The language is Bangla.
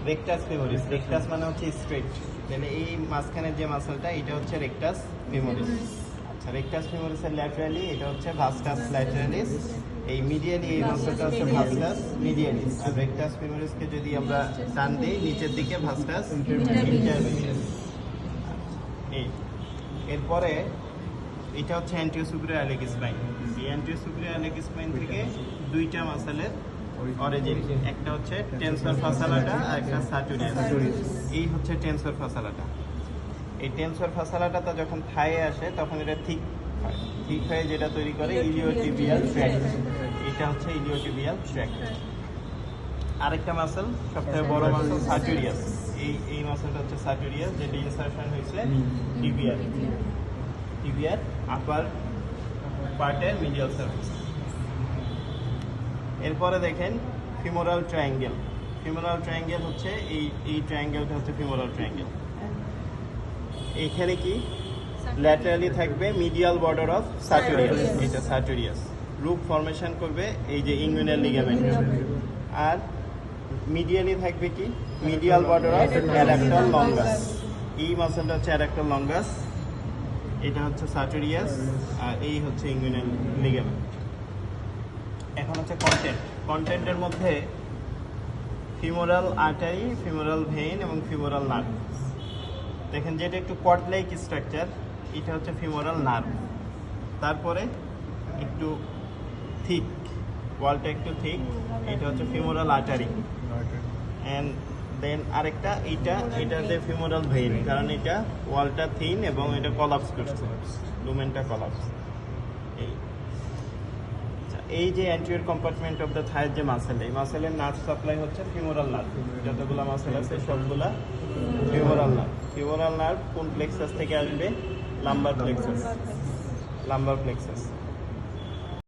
রেকটাস ফিমোরিস, রেকটাস মানে হচ্ছে স্ট্রেট, তাহলে এই মাঝখানের যে মাসলটা এটা হচ্ছে রেকটাস ফিমোরিস। আচ্ছা, রেকটাস ফিমোরিসের ল্যাটারালি এটা হচ্ছে ভাস্টাস ল্যাটারালিস, এই মিডিয়ালি এই মাসলটা হচ্ছে ভাস্টাস মিডিয়ালিস। আর রেকটাস ফিমোরিসকে যদি আমরা টান দিই নিচের দিকে ভাস্টাস ইন্টারমিডিয়াস। এই এরপরে এটা হচ্ছে অ্যান্টিরিয়র সুপিরিয়র ইলিয়াক স্পাইন। এই অ্যান্টিরিয়র সুপিরিয়র ইলিয়াক স্পাইন থেকে দুইটা মাসলের অরিজিন, একটা হচ্ছে টেনসর ফাসালাটা আর একটা সার্টোরিয়াস। এই হচ্ছে টেনসর ফাসালাটা। এই টেনসর ফাসালাটা যখন থায়ে আসে তখন এটা ঠিক হয়, ঠিক হয়ে যেটা তৈরি করে ইলিওটিবিয়াল ট্র্যাক্ট। এটা হচ্ছে ইলিওটিবিয়াল ট্র্যাক্ট। আরেকটা মাসল, সবথেকে বড় মাসল সার্টোরিয়াস। এই মাসলটা হচ্ছে সার্টোরিয়াস, যেটা ইনসারশন হয়েছে টিবিয়ার আপার পার্টের মিডিয়াল সারফেস। এরপরে দেখেন ফিমোরাল ট্রায়াঙ্গেল। ফিমোরাল ট্রায়াঙ্গেল হচ্ছে এই ট্রায়াঙ্গেলটা হচ্ছে ফিমোরাল ট্রায়াঙ্গেল। এখানে কি ল্যাটারালি থাকবে মিডিয়াল বর্ডার অফ সার্টোরিয়াস, এটা সার্টোরিয়াস। রুট ফর্মেশন করবে এই যে ইনগুইনাল লিগামেন্ট। আর মিডিয়ালি থাকবে কি medial border of adductor longus. এই মাসলটা হচ্ছে অ্যাডাক্টর লঙ্গাস, এটা হচ্ছে সার্টোরিয়াস, আর এই হচ্ছে ইনগুইনাল লিগামেন্ট। এখন হচ্ছে কন্টেন্টের মধ্যে ফিমোরাল আর্টারি, ফিমোরাল ভেইন এবং ফিমোরাল নার্ভ। দেখেন যেটা একটু কর্ড লাইক স্ট্রাকচার, এটা হচ্ছে ফিমোরাল নার্ভ। তারপরে একটু থিক, ওয়ালটা একটু থিক, এটা হচ্ছে ফিমোরাল আর্টারি। অ্যান্ড দেন আরেকটা এটাতে ফিমোরাল ভেইন, কারণ এটা ওয়ালটা থিন এবং এটা কলাপস করছে, লুমেনটা কলাপস। এই যে অ্যান্টিরিয়র কম্পার্টমেন্ট অফ দ্য থাইয়ের যে মাসেল, এই মাসেলের নার্ভ সাপ্লাই হচ্ছে ফিমোরাল নার্ভ। যতগুলো মাসেল আছে সবগুলা ফিমোরাল নার্ভ। ফিমোরাল নার্ভ কোন প্লেক্সাস থেকে আসবে? Lumber plexus.